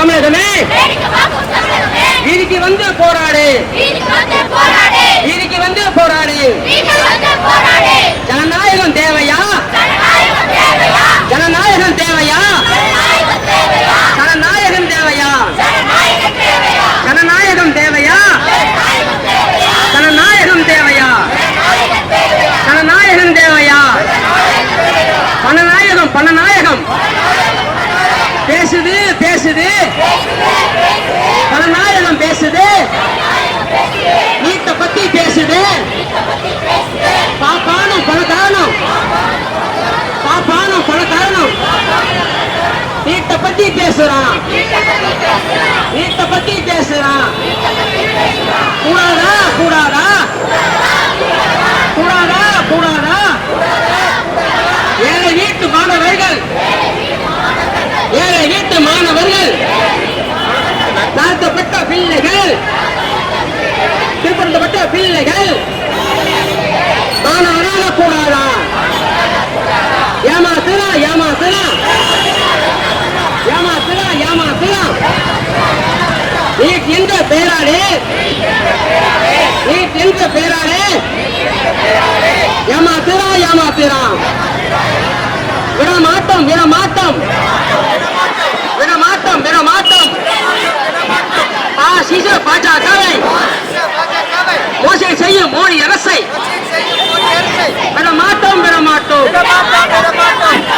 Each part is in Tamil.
தமிழகமே, வீதிக்கு வந்து போராடு, வீதிக்கு வந்து போராடு. ஜனநாயகம் தேவையா, ஜனநாயகம் தேவையா, ஜனநாயகம் தேவையா, ஜனநாயகம் தேவையா, ஜனநாயகம் தேவையா, ஜனநாயகம் தேவையா. பணநாயகம் பணநாயகம் பேசுது பேசுது, பணநாயகம் பேசுது, நீட்ட பத்தி பேசுது, பாப்பானும் பணக்காரனும், பாப்பானும் பணக்காரனும் நீட்ட பத்தி பேசுறான், நீட்ட பத்தி பேசுறான். கூடாதா கூடாதா கூடாதா கூடாதா. ஏழை வீட்டு மாணவர்கள், ஏழை வீட்டு மாணவர்கள், தாழ்த்தப்பட்ட பிள்ளைகள், பிற்படுத்தப்பட்ட பிள்ளைகள் மாணவராக கூடாதா. ஏமாத்துறா ஏமாத்துறா ஏமாத்துறா ஏமாத்துறா. நீட் என்ற பெயராலே, நீட் என்ற பெயராலே ஏமாத்துறா ஏமாத்துறா. விடமாட்டோம் விடமாட்டோம் விடமாட்டோம் விடமாட்டோம். பாஜகவை மோசடி செய்யும் மோடி அரசை விடமாட்டோம் விடமாட்டோம்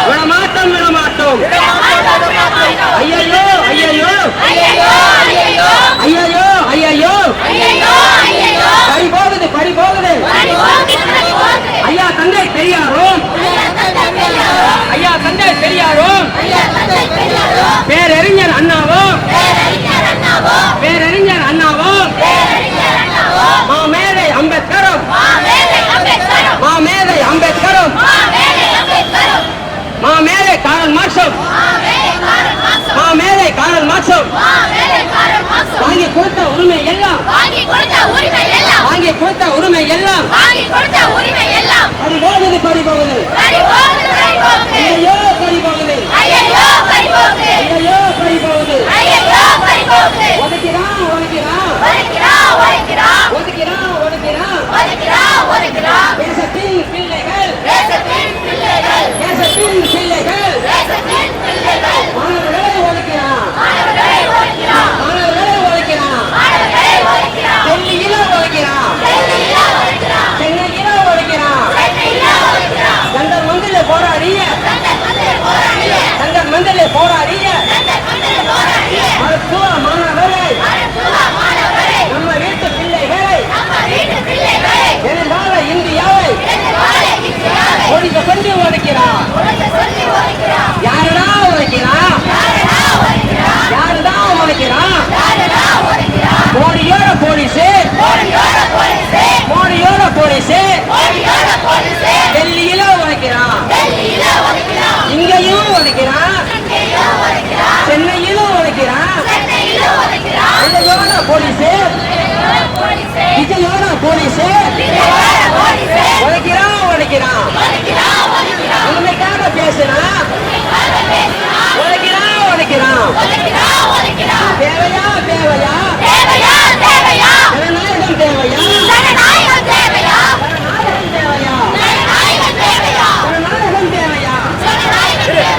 விடமாட்டோம் விடமாட்டோம். ஐயோ ஐயோ ஐயோ ஐயோ, பறி போகுது பறி போகுது. ஐயா தந்தை பெரியாரும், ஐயா தந்தை பெரியாரும், பேரறிஞர் அண்ணாவும், பேரறிஞர் அண்ணாவும், மாமேதை அம்பேத்கரும், மாமேதை அம்பேத்கரும், மாமேதை காரல் மார்க்சும், மாமேதை காரல் மார்க்சும் வாங்கி கொடுத்த உரிமை எல்லாம், வாங்கி கொடுத்த உரிமை எல்லாம் பறி போகுது பறி போகுது. ஐயோ பறி போகுது, ஐயோ பறி போகுது. ஒதுக்கிறான் ஒதுக்கிறான் ஒதுக்கிறான் ஒதுக்கிறான். தேசத்தின் பிள்ளைகள், தேசத்தின் பிள்ளைகள் மாணவர்களை ஒதுக்கிறான், மாணவர்களை ஒதுக்கிறான். டெல்லியில ஒதுக்கிறான், சென்னையில ஒதுக்கிறான். ஜந்தர் மந்தில போராடிய, ஜந்தர் மந்தில போராடிய மருத்துவ மாணவரை, நம்ம வீட்டு பிள்ளைகளை, எதிர்கால இந்தியாவை ஒழிக்க சொல்லி ஒதுக்கிறான். யாருடா ஒதுக்கிறான், யாருதான் ஒதுக்கிறான். மோடியோட போலீஸு, மோடியோட போலீஸு டெல்லியில ஒதுக்கிறான், இங்கேயும் ஒதுக்கிறான், சென்னையிலும் ஒதுக்கிறான். விஜயோட போலீஸு, விஜயோட போலீஸு ஒதுக்கிறான் ஒதுக்கிறான்.